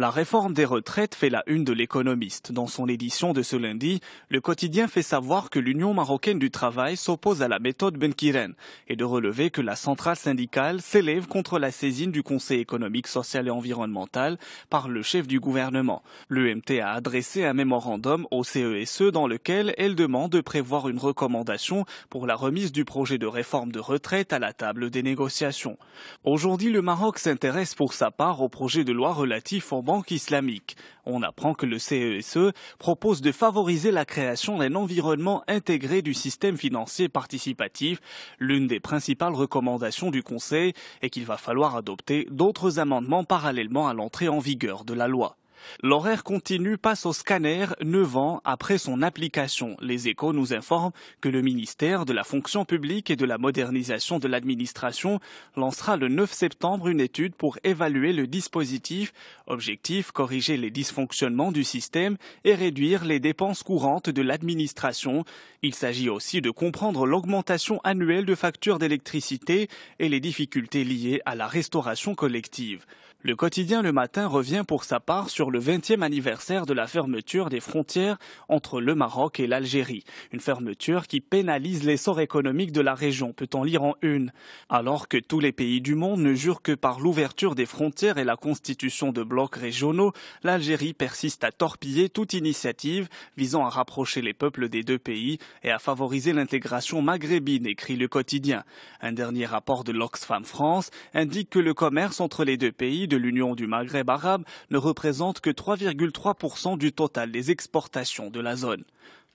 La réforme des retraites fait la une de l'Économiste. Dans son édition de ce lundi, le quotidien fait savoir que l'Union marocaine du travail s'oppose à la méthode Benkiren et de relever que la centrale syndicale s'élève contre la saisine du Conseil économique, social et environnemental par le chef du gouvernement. L'UMT a adressé un mémorandum au CESE dans lequel elle demande de prévoir une recommandation pour la remise du projet de réforme de retraite à la table des négociations. Aujourd'hui, le Maroc s'intéresse pour sa part au projet de loi relatif aux banques islamiques. On apprend que le CESE propose de favoriser la création d'un environnement intégré du système financier participatif. L'une des principales recommandations du Conseil est qu'il va falloir adopter d'autres amendements parallèlement à l'entrée en vigueur de la loi. L'horaire continu passe au scanner 9 ans après son application. Les Échos nous informent que le ministère de la fonction publique et de la modernisation de l'administration lancera le 9 septembre une étude pour évaluer le dispositif. Objectif, corriger les dysfonctionnements du système et réduire les dépenses courantes de l'administration. Il s'agit aussi de comprendre l'augmentation annuelle de factures d'électricité et les difficultés liées à la restauration collective. Le quotidien Le Matin revient pour sa part sur le 20e anniversaire de la fermeture des frontières entre le Maroc et l'Algérie. Une fermeture qui pénalise l'essor économique de la région, peut-on lire en une. Alors que tous les pays du monde ne jurent que par l'ouverture des frontières et la constitution de blocs régionaux, l'Algérie persiste à torpiller toute initiative visant à rapprocher les peuples des deux pays et à favoriser l'intégration maghrébine, écrit le quotidien. Un dernier rapport de l'Oxfam France indique que le commerce entre les deux pays de l'Union du Maghreb arabe ne représente que 3,3% du total des exportations de la zone.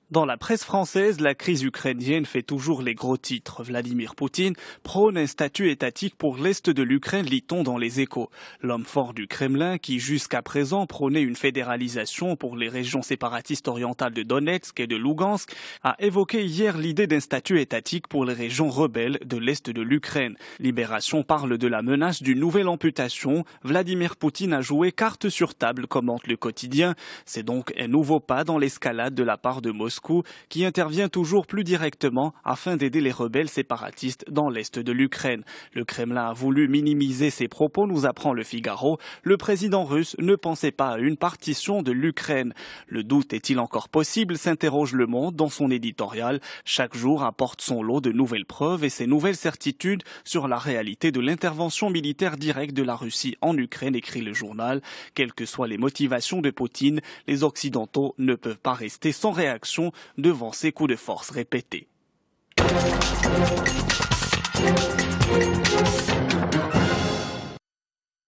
Dans la presse française, la crise ukrainienne fait toujours les gros titres. Vladimir Poutine prône un statut étatique pour l'Est de l'Ukraine, lit-on dans les Échos. L'homme fort du Kremlin, qui jusqu'à présent prônait une fédéralisation pour les régions séparatistes orientales de Donetsk et de Lougansk, a évoqué hier l'idée d'un statut étatique pour les régions rebelles de l'Est de l'Ukraine. Libération parle de la menace d'une nouvelle amputation. Vladimir Poutine a joué carte sur table, commente le quotidien. C'est donc un nouveau pas dans l'escalade de la part de Moscou, qui intervient toujours plus directement afin d'aider les rebelles séparatistes dans l'est de l'Ukraine. Le Kremlin a voulu minimiser ses propos, nous apprend le Figaro. Le président russe ne pensait pas à une partition de l'Ukraine. Le doute est-il encore possible, s'interroge Le Monde dans son éditorial. Chaque jour apporte son lot de nouvelles preuves et ses nouvelles certitudes sur la réalité de l'intervention militaire directe de la Russie en Ukraine, écrit le journal. Quelles que soient les motivations de Poutine, les Occidentaux ne peuvent pas rester sans réaction devant ces coups de force répétés.